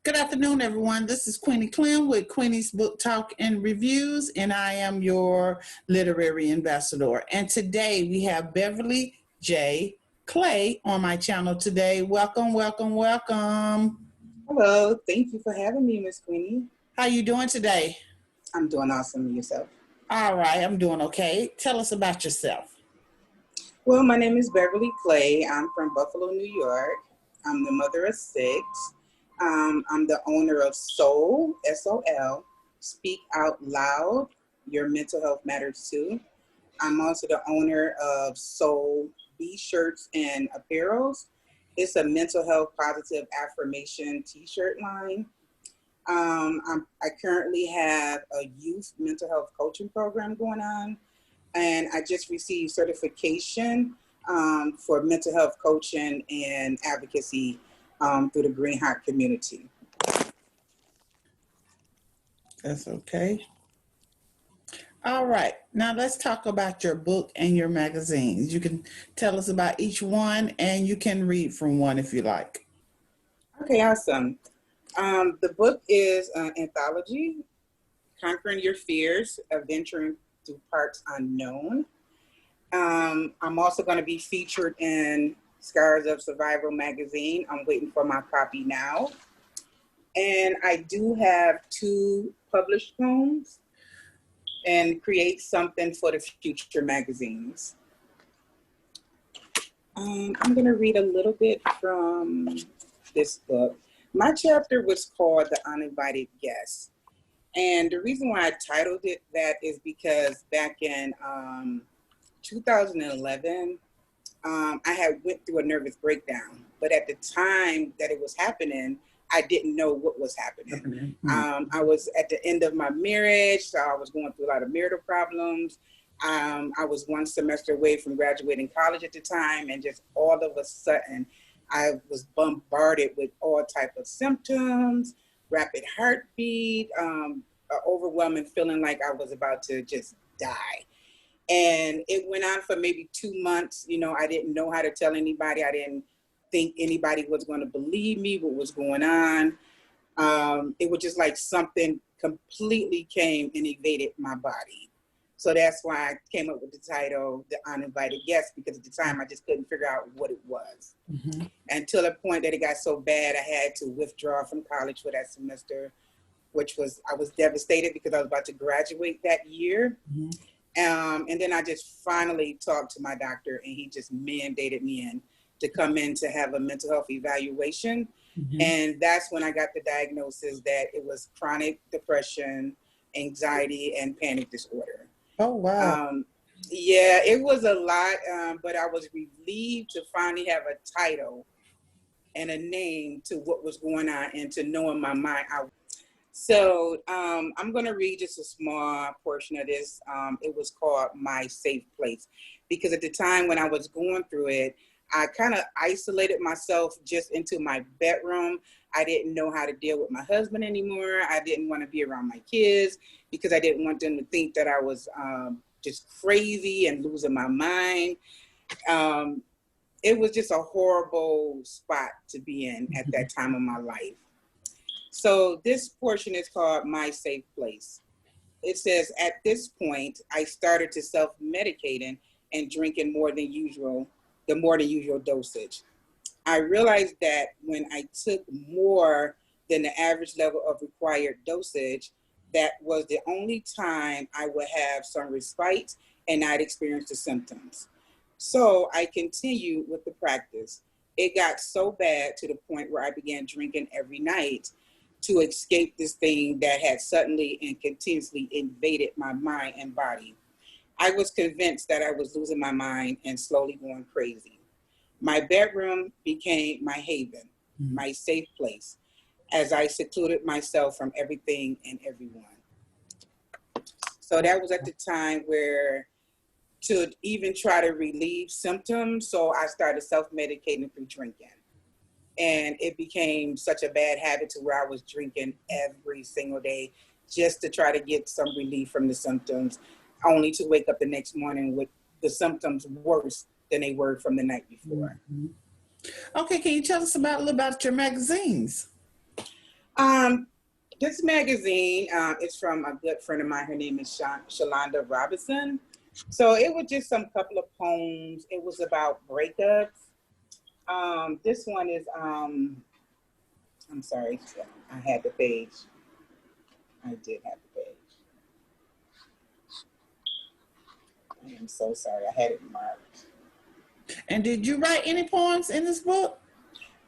Good afternoon, everyone. This is Queenie Clem with Queenie's Book Talk and Reviews, and I am your literary ambassador. And today we have Beverly J. Clay on my channel today. Welcome, welcome, welcome. Hello, thank you for having me, Miss Queenie. How you doing today? I'm doing awesome. Yourself? All right, I'm doing okay. Tell us about yourself. Well, my name is Beverly Clay. I'm from Buffalo, New York. I'm the mother of 6. I'm the owner of Soul, S-O-L, Speak Out Loud, Your Mental Health Matters Too. I'm also the owner of Soul B-shirts and apparels. It's a mental health positive affirmation t-shirt line. I currently have a youth mental health coaching program going on, and I just received certification for mental health coaching and advocacy through the Green Heart community. That's okay. All right, now let's talk about your book and your magazines. You can tell us about each one, and you can read from one if you like. Okay, awesome. The book is an anthology, Conquering Your Fears, Adventuring Through Parts Unknown. I'm also going to be featured in Scars of Survival magazine. I'm waiting for my copy now. And I do have 2 published poems and create something for the future magazines. I'm going to read a little bit from this book. My chapter was called The Uninvited Guest. And the reason why I titled it that is because back in 2011, I had went through a nervous breakdown. But at the time that it was happening, I didn't know what was happening. I was at the end of my marriage, so I was going through a lot of marital problems. I was 1 semester away from graduating college at the time, and just all of a sudden, I was bombarded with all type of symptoms, rapid heartbeat, overwhelming feeling like I was about to just die. And it went on for maybe 2 months. You know, I didn't know how to tell anybody. I didn't think anybody was going to believe me, what was going on. It was just like something completely came and invaded my body. So that's why I came up with the title, The Uninvited Guest, because at the time I just couldn't figure out what it was. Mm-hmm. Until the point that it got so bad, I had to withdraw from college for that semester, I was devastated because I was about to graduate that year. Mm-hmm. And then I just finally talked to my doctor, and he just mandated me in to come in to have a mental health evaluation. Mm-hmm. And that's when I got the diagnosis that it was chronic depression, anxiety, and panic disorder. Oh, wow. Yeah, it was a lot, but I was relieved to finally have a title and a name to what was going on and to know in my mind. So I'm going to read just a small portion of this. It was called My Safe Place, because at the time when I was going through it, I kind of isolated myself just into my bedroom. I didn't know how to deal with my husband anymore. I didn't want to be around my kids because I didn't want them to think that I was just crazy and losing my mind. It was just a horrible spot to be in at that time of my life. So this portion is called My Safe Place. It says, at this point, I started to self-medicating and drinking the more than usual dosage. I realized that when I took more than the average level of required dosage, that was the only time I would have some respite and not experience the symptoms. So I continued with the practice. It got so bad to the point where I began drinking every night to escape this thing that had suddenly and continuously invaded my mind and body. I was convinced that I was losing my mind and slowly going crazy. My bedroom became my haven, my safe place, as I secluded myself from everything and everyone. So that was at the time where to even try to relieve symptoms, so I started self-medicating through drinking. And it became such a bad habit to where I was drinking every single day just to try to get some relief from the symptoms, only to wake up the next morning with the symptoms worse than they were from the night before. Okay, can you tell us a little about your magazines? This magazine is from a good friend of mine. Her name is Shalonda Robinson. So it was just some couple of poems. It was about breakups. This one is, I'm sorry, I had the page. I did have the page. I am so sorry, I had it marked. And did you write any poems in this book?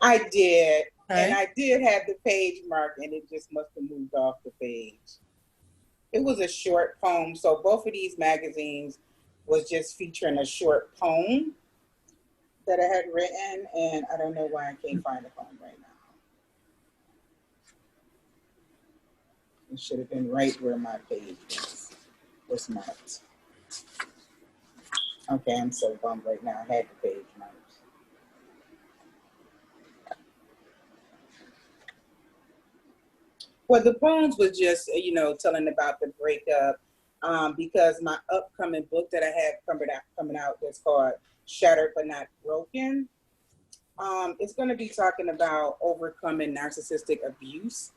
I did. Okay. And I did have the page marked, and it just must have moved off the page. It was a short poem. So both of these magazines was just featuring a short poem that I had written, and I don't know why I can't find the poem right now. It should have been right where my page was marked. Okay, I'm so bummed right now. I had the page marked. Well, the poems was just, telling about the breakup, because my upcoming book that I have coming out that's called Shattered But Not Broken. It's going to be talking about overcoming narcissistic abuse.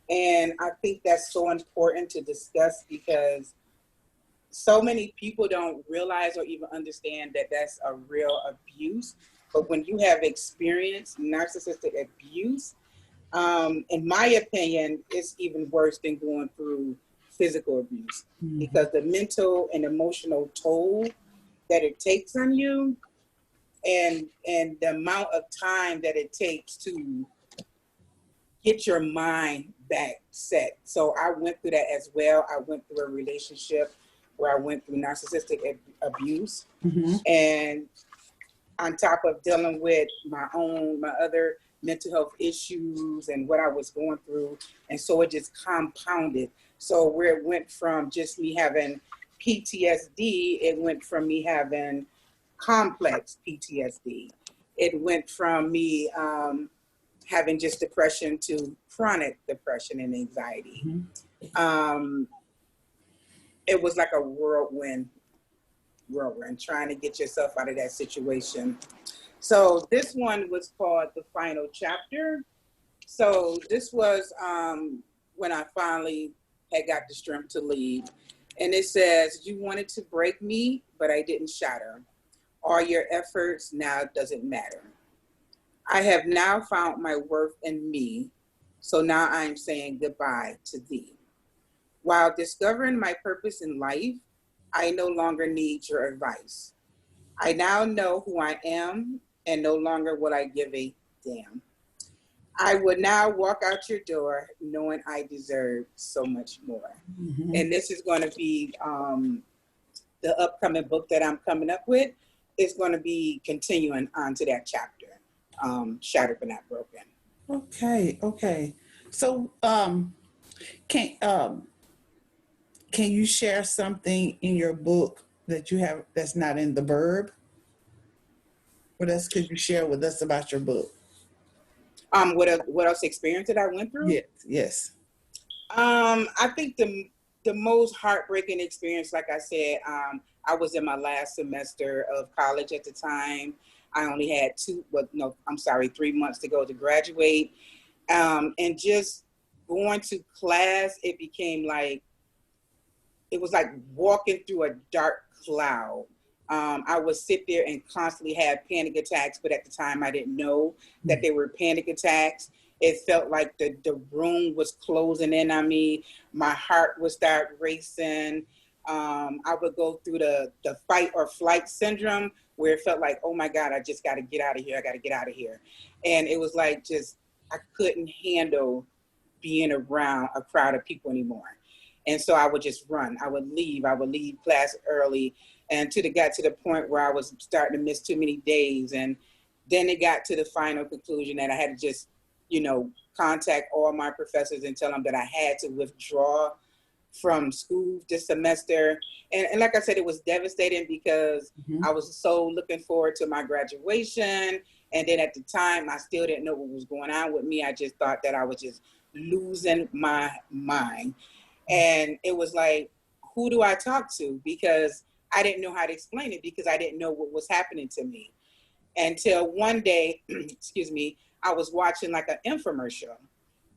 And I think that's so important to discuss because so many people don't realize or even understand that that's a real abuse. But when you have experienced narcissistic abuse, in my opinion, it's even worse than going through physical abuse, because the mental and emotional toll that it takes on you and the amount of time that it takes to get your mind back set. So I went through that as well. I went through a relationship where I went through narcissistic abuse. And on top of dealing with my other mental health issues and what I was going through. And so it just compounded. So where it went from just me having PTSD, it went from me having complex PTSD. It went from me having just depression to chronic depression and anxiety. It was like a whirlwind, trying to get yourself out of that situation. So this one was called The Final Chapter. So this was when I finally had got the strength to leave. And it says, you wanted to break me, but I didn't shatter. All your efforts now doesn't matter. I have now found my worth in me. So now I'm saying goodbye to thee. While discovering my purpose in life, I no longer need your advice. I now know who I am, and no longer will I give a damn. I would now walk out your door knowing I deserve so much more. And this is going to be the upcoming book that I'm coming up with. It's going to be continuing on to that chapter, Shattered But Not Broken. Okay. So can you share something in your book that you have that's not in the blurb? What else could you share with us about your book? What else experience that I went through? Yes. I think the most heartbreaking experience, like I said, I was in my last semester of college at the time. I only had 3 months to go to graduate. And just going to class, it was like walking through a dark cloud. I would sit there and constantly have panic attacks, but at the time I didn't know that they were panic attacks. It felt like the room was closing in on me. My heart would start racing. I would go through the fight or flight syndrome where it felt like, oh my God, I just got to get out of here. I got to get out of here. And it was like, I couldn't handle being around a crowd of people anymore. And so I would just run. I would leave class early, and got to the point where I was starting to miss too many days. And then it got to the final conclusion that I had to just, contact all my professors and tell them that I had to withdraw from school this semester. And like I said, it was devastating because I was so looking forward to my graduation. And then at the time, I still didn't know what was going on with me. I just thought that I was just losing my mind. And it was like, who do I talk to? Because I didn't know how to explain it, because I didn't know what was happening to me. Until one day, excuse me, I was watching like an infomercial.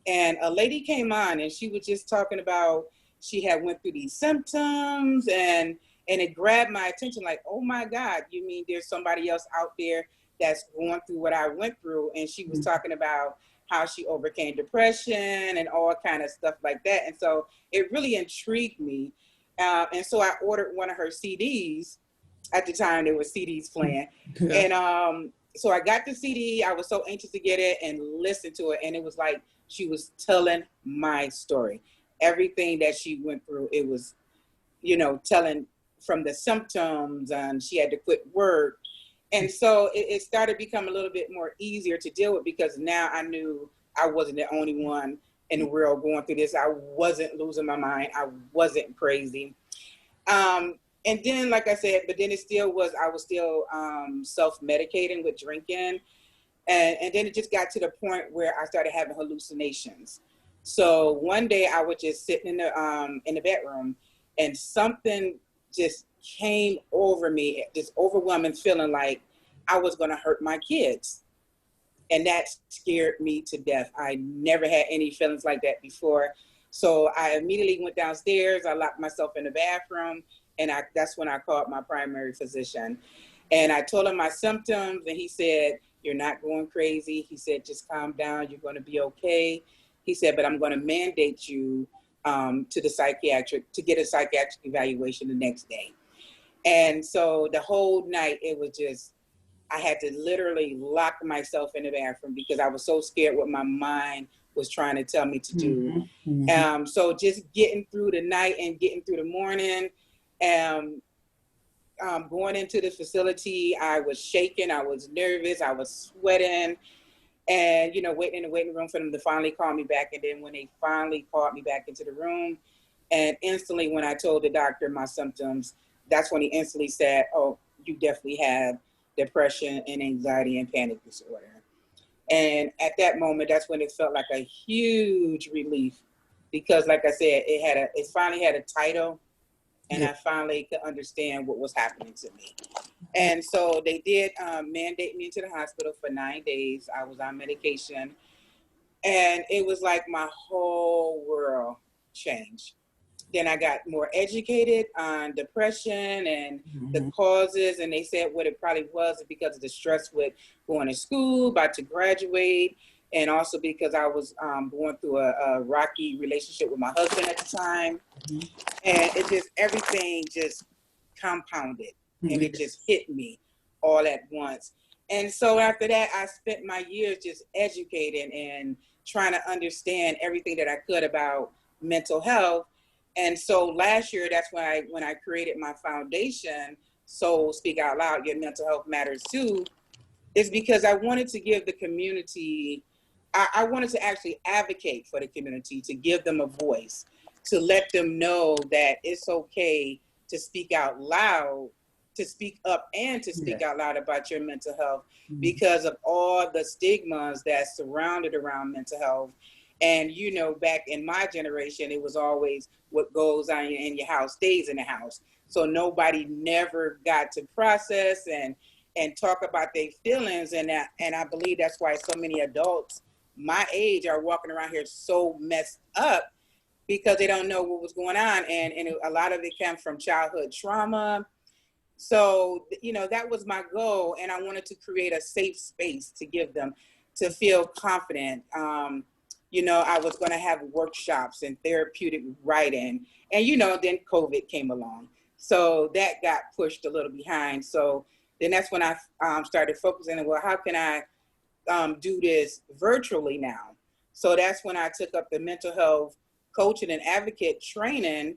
And a lady came on and she was just talking about she had went through these symptoms, and it grabbed my attention like, oh my God, you mean there's somebody else out there that's going through what I went through? And she was talking about how she overcame depression and all kind of stuff like that. And so it really intrigued me. And so I ordered one of her CDs. At the time, there were CDs playing. Yeah. And so I got the CD. I was so anxious to get it and listen to it. And it was like she was telling my story. Everything that she went through, it was, telling from the symptoms, and she had to quit work. And so it started becoming a little bit more easier to deal with, because now I knew I wasn't the only one in the world going through this. I wasn't losing my mind. I wasn't crazy. And then, like I said, but then I was still self-medicating with drinking. And then it just got to the point where I started having hallucinations. So one day I was just sitting in the bedroom, and something just came over me, this overwhelming feeling like I was going to hurt my kids. And that scared me to death. I never had any feelings like that before. So I immediately went downstairs. I locked myself in the bathroom, and that's when I called my primary physician. And I told him my symptoms, and he said, "You're not going crazy." He said, "Just calm down. You're going to be okay." He said, "But I'm going to mandate you to get a psychiatric evaluation the next day." And so the whole night, it was just, I had to literally lock myself in the bathroom because I was so scared what my mind was trying to tell me to do. Mm-hmm. So just getting through the night and getting through the morning, going into the facility, I was shaking, I was nervous, I was sweating, and, waiting in the waiting room for them to finally call me back. And then when they finally called me back into the room, and instantly when I told the doctor my symptoms, that's when he instantly said, "Oh, you definitely have depression and anxiety and panic disorder." And at that moment, that's when it felt like a huge relief, because like I said, it finally had a title, and I finally could understand what was happening to me. And so they did mandate me into the hospital for 9 days. I was on medication, and it was like my whole world changed. Then I got more educated on depression and the causes, and they said what it probably was because of the stress with going to school, about to graduate, and also because I was going through a rocky relationship with my husband at the time. And everything just compounded, and it just hit me all at once. And so after that, I spent my years just educating and trying to understand everything that I could about mental health. And so last year, that's when I created my foundation, Soul Speak Out Loud, Your Mental Health Matters Too, is because I wanted to give the community, I wanted to actually advocate for the community, to give them a voice, to let them know that it's okay to speak out loud, to speak up and to speak out loud about your mental health, because of all the stigmas that surrounded around mental health. And, back in my generation, it was always what goes on in your house stays in the house. So nobody never got to process and talk about their feelings. And I believe that's why so many adults my age are walking around here so messed up, because they don't know what was going on. And a lot of it comes from childhood trauma. So, that was my goal. And I wanted to create a safe space to give them to feel confident. I was going to have workshops and therapeutic writing, and, then COVID came along. So that got pushed a little behind. So then that's when I started focusing on, well, how can I do this virtually now? So that's when I took up the mental health coaching and advocate training.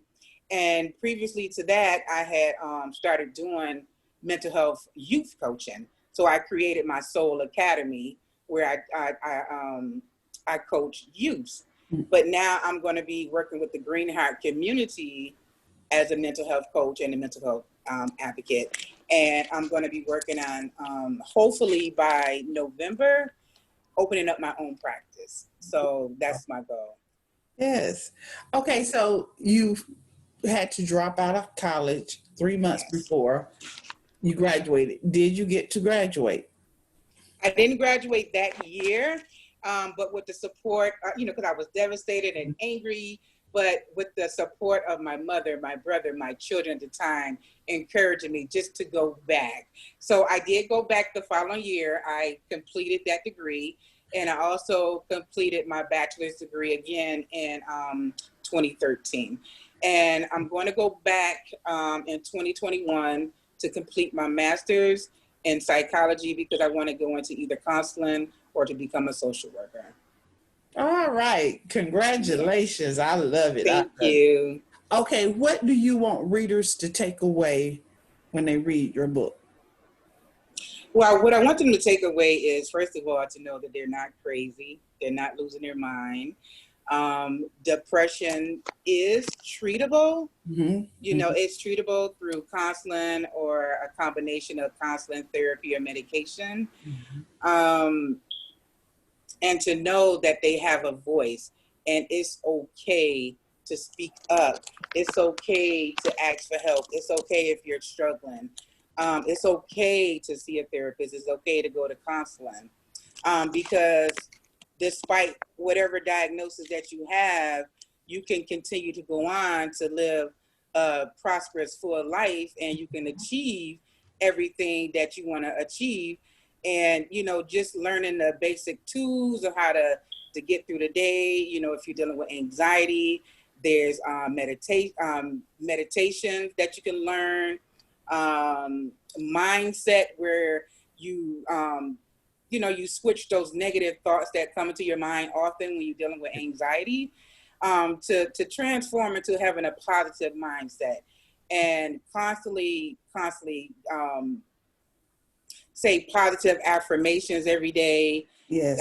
And previously to that, I had started doing mental health youth coaching. So I created my Soul Academy, where I coach youth. But now I'm going to be working with the Green Heart community as a mental health coach and a mental health advocate. And I'm going to be working on, hopefully by November, opening up my own practice. So that's my goal. Yes. Okay, so you had to drop out of college 3 months before you graduated. Did you get to graduate? I didn't graduate that year, But with the support, because I was devastated and angry, but with the support of my mother, my brother, my children at the time, encouraging me just to go back. So I did go back the following year. I completed that degree, and I also completed my bachelor's degree again in 2013. And I'm going to go back in 2021 to complete my master's in psychology because I want to go into either counseling or to become a social worker. All right. Congratulations. I love it. Thank you. Okay. What do you want readers to take away when they read your book? Well, what I want them to take away is, first of all, to know that they're not crazy. They're not losing their mind. Depression is treatable. Mm-hmm. It's treatable through counseling or a combination of counseling, therapy, or medication. Mm-hmm. And to know that they have a voice, and it's okay to speak up. It's okay to ask for help. It's okay if you're struggling. It's okay to see a therapist. It's okay to go to counseling, because despite whatever diagnosis that you have, you can continue to go on to live a prosperous, full life, and you can achieve everything that you want to achieve. And, just learning the basic tools of how to get through the day. If you're dealing with anxiety, there's meditations that you can learn, mindset where you, you switch those negative thoughts that come into your mind often when you're dealing with anxiety, to transform into having a positive mindset, and constantly say positive affirmations every day. Yes.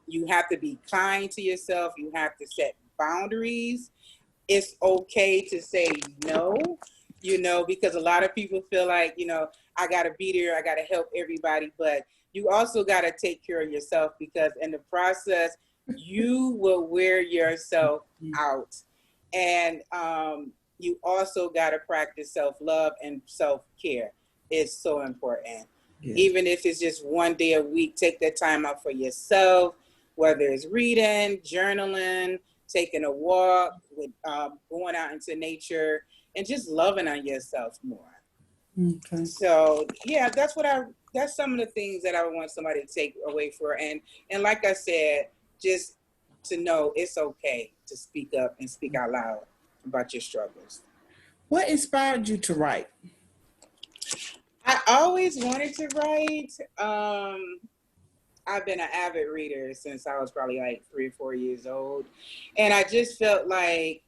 You have to be kind to yourself. You have to set boundaries. It's okay to say no, because a lot of people feel like, I got to be there. I got to help everybody. But you also got to take care of yourself, because in the process, you will wear yourself out. And you also got to practice self-love and self-care. It's so important. Yeah. Even if it's just one day a week, take that time out for yourself, whether it's reading, journaling, taking a walk, with going out into nature, and just loving on yourself more. Okay. So yeah, that's some of the things that I want somebody to take away for. And like I said, just to know it's okay to speak up and speak out loud about your struggles. What inspired you to write? I always wanted to write. I've been an avid reader since I was probably like 3 or 4 years old. And I just felt like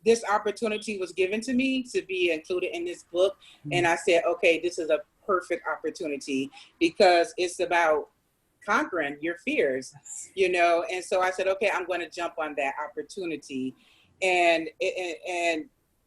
this opportunity was given to me to be included in this book. Mm-hmm. And I said, okay, this is a perfect opportunity, because it's about conquering your fears, And so I said, okay, I'm going to jump on that opportunity. And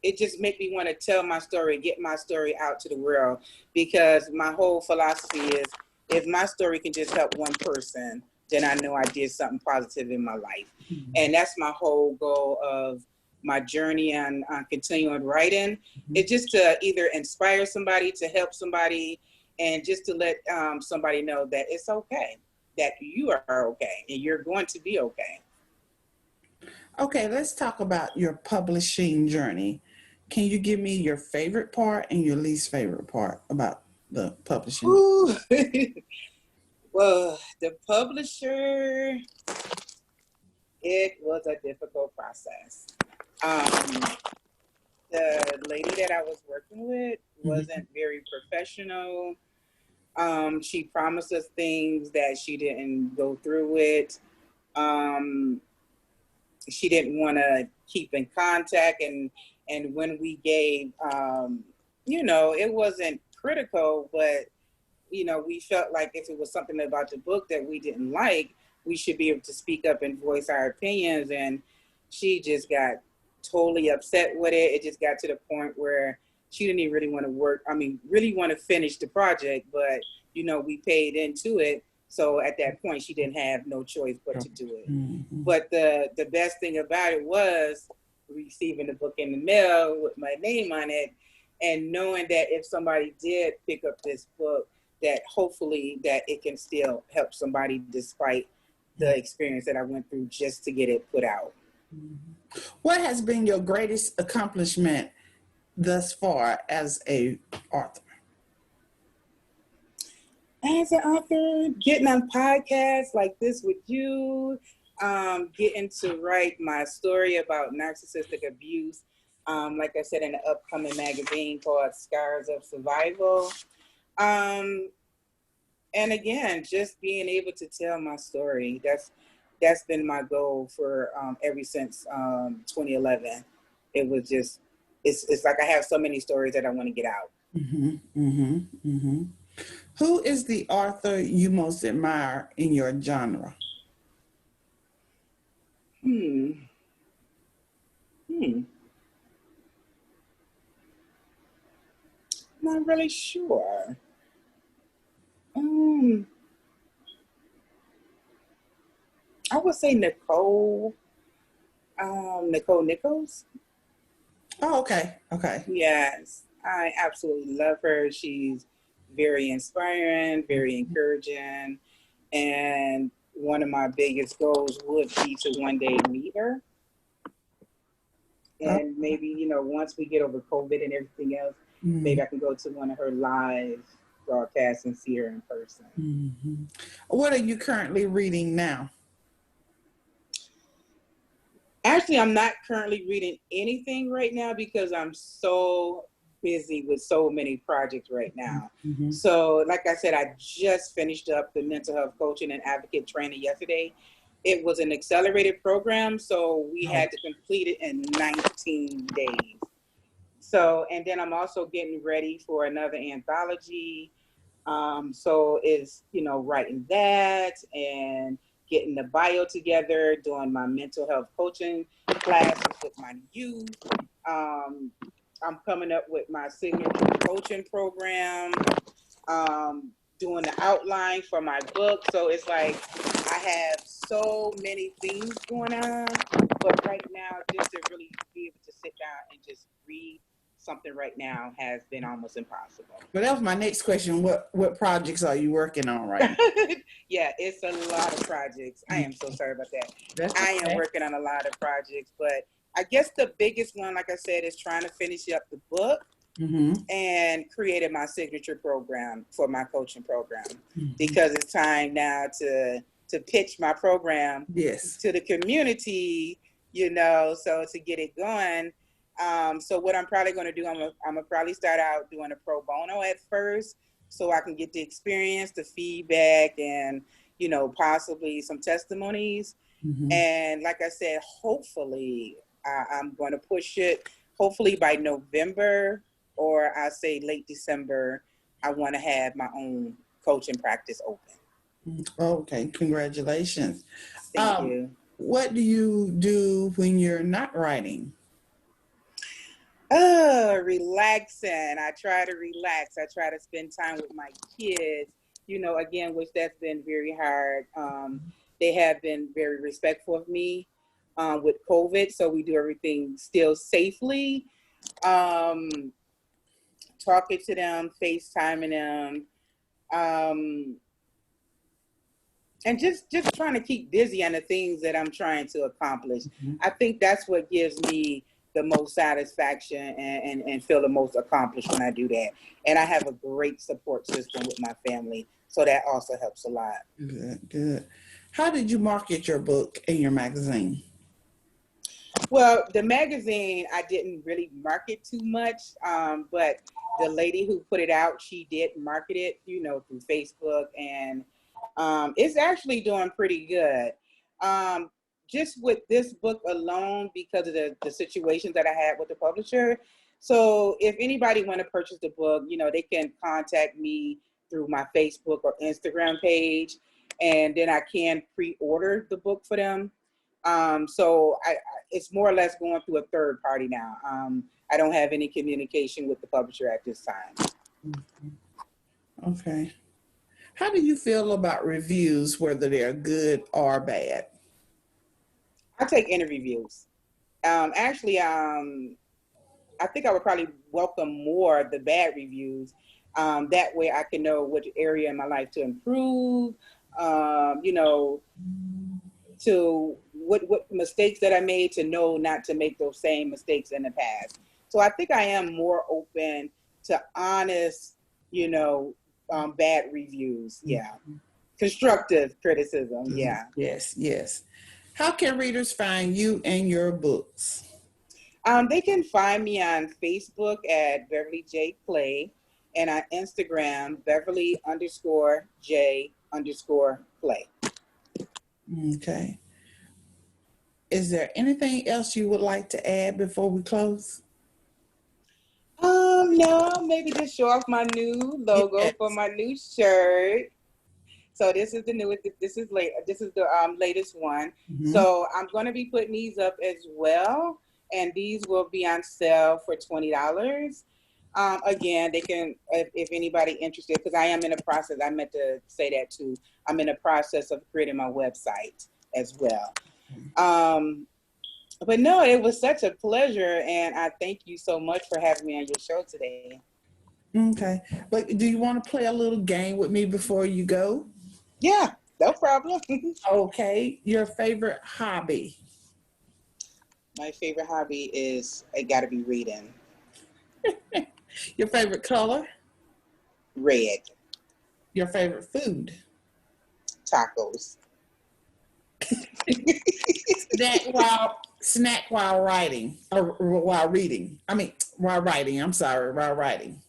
it just made me want to tell my story, get my story out to the world, because my whole philosophy is, if my story can just help one person, then I know I did something positive in my life. Mm-hmm. And that's my whole goal of my journey on continuing writing. Mm-hmm. It's just to either inspire somebody, to help somebody, and just to let somebody know that it's okay, that you are okay, and you're going to be okay. Okay, let's talk about your publishing journey. Can you give me your favorite part and your least favorite part about the publishing? Well, the publisher, it was a difficult process. The lady that I was working with wasn't very professional. She promised us things that she didn't go through with. She didn't want to keep in contact, and when we gave, it wasn't critical, but we felt like if it was something about the book that we didn't like, we should be able to speak up and voice our opinions. And she just got totally upset with it. It just got to the point where she didn't even really want to really want to finish the project, but we paid into it. So at that point, she didn't have no choice but to do it. Mm-hmm. But the best thing about it was receiving the book in the mail with my name on it, and knowing that if somebody did pick up this book, that hopefully that it can still help somebody despite the experience that I went through just to get it put out. What has been your greatest accomplishment thus far as a author? As an author, getting on podcasts like this with you, getting to write my story about narcissistic abuse, like I said, in an upcoming magazine called Scars of Survival. And again, just being able to tell my story. That's been my goal for ever since 2011. It was just, it's like I have so many stories that I want to get out. Who is the author you most admire in your genre? Not really sure. I would say Nicole Nichols. Oh, okay. Yes, I absolutely love her. She's very inspiring, very encouraging, and one of my biggest goals would be to one day meet her. And maybe, once we get over COVID and everything else, maybe I can go to one of her live broadcasts and see her in person. What are you currently reading now? Actually, I'm not currently reading anything right now because I'm so busy with so many projects right now. So, like I said, I just finished up the mental health coaching and advocate training yesterday. It was an accelerated program, so we had to complete it in 19 days. So, and then I'm also getting ready for another anthology. So it's, writing that and getting the bio together, doing my mental health coaching classes with my youth. I'm coming up with my signature coaching program, doing the outline for my book. So it's like I have so many things going on, but right now, just to really be able to sit down and just read something right now has been almost impossible. Well, that was my next question. What projects are you working on right now? Yeah, it's a lot of projects. I am so sorry about that. I am working on a lot of projects, but I guess the biggest one, like I said, is trying to finish up the book and created my signature program for my coaching program because it's time now to pitch my program to the community, so to get it going. So what I'm probably going to do, I'm gonna probably start out doing a pro bono at first so I can get the experience, the feedback, and, possibly some testimonies. And like I said, hopefully I'm going to push it. Hopefully by November, or I say late December, I want to have my own coaching practice open. Okay, congratulations. Thank you. What do you do when you're not writing? Relaxing. I try to relax. I try to spend time with my kids, again, which that's been very hard. They have been very respectful of me with COVID, so we do everything still safely. Talking to them, FaceTiming them, and just trying to keep busy on the things that I'm trying to accomplish. I think that's what gives me the most satisfaction and feel the most accomplished when I do that. And I have a great support system with my family, so that also helps a lot. Good. How did you market your book and your magazine? Well, the magazine, I didn't really market too much, but the lady who put it out, she did market it, through Facebook, and it's actually doing pretty good. Just with this book alone, because of the situations that I had with the publisher. So if anybody want to purchase the book, they can contact me through my Facebook or Instagram page, and then I can pre-order the book for them. So it's more or less going through a third party now. I don't have any communication with the publisher at this time. Okay. How do you feel about reviews, whether they're good or bad? I take any reviews. Actually, I think I would probably welcome more the bad reviews. That way I can know which area in my life to improve. to what mistakes that I made, to know not to make those same mistakes in the past. So I think I am more open to honest, bad reviews. Yeah. Constructive criticism. Yeah. Yes, yes. How can readers find you and your books? They can find me on Facebook at Beverly J. Clay, and on Instagram, Beverly_J_Clay. Okay. Is there anything else you would like to add before we close? No, maybe just show off my new logo Yes. for my new shirt. So this is the newest. This is the latest one. Mm-hmm. So I'm going to be putting these up as well, and these will be on sale for $20. Again, they can, if anybody interested, because I am in a process. I meant to say that too. I'm in a process of creating my website as well. But no, it was such a pleasure, and I thank you so much for having me on your show today. Okay. But do you want to play a little game with me before you go? Yeah, no problem. Okay. Your favorite hobby? My favorite hobby is, I gotta be reading. Your favorite color? Red. Your favorite food? Tacos. Snack while writing, or while reading. While writing. I'm sorry, while writing.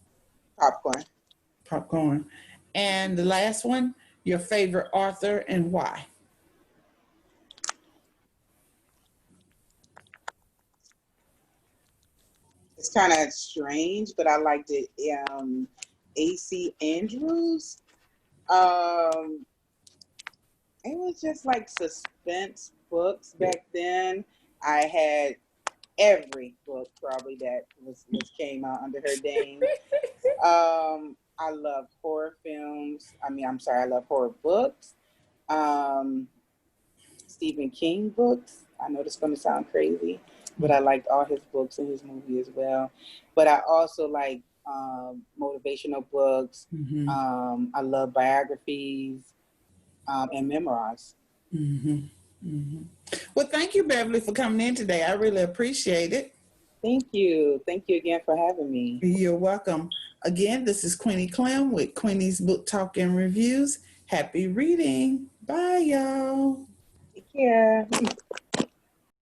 Popcorn. Popcorn. And the last one, your favorite author and why? It's kind of strange, but I liked it. A.C. Andrews. It was just like suspense books back then. I had every book probably that was came out under her name. I love horror films. I love horror books. Stephen King books. I know this is going to sound crazy, but I liked all his books and his movie as well. But I also like motivational books. Mm-hmm. I love biographies and memoirs. Mm-hmm. Mm-hmm. Well, thank you, Beverly, for coming in today. I really appreciate it. Thank you. Thank you again for having me. You're welcome. Again, this is Queenie Clem with Queenie's Book Talk and Reviews. Happy reading. Bye, y'all. Take care.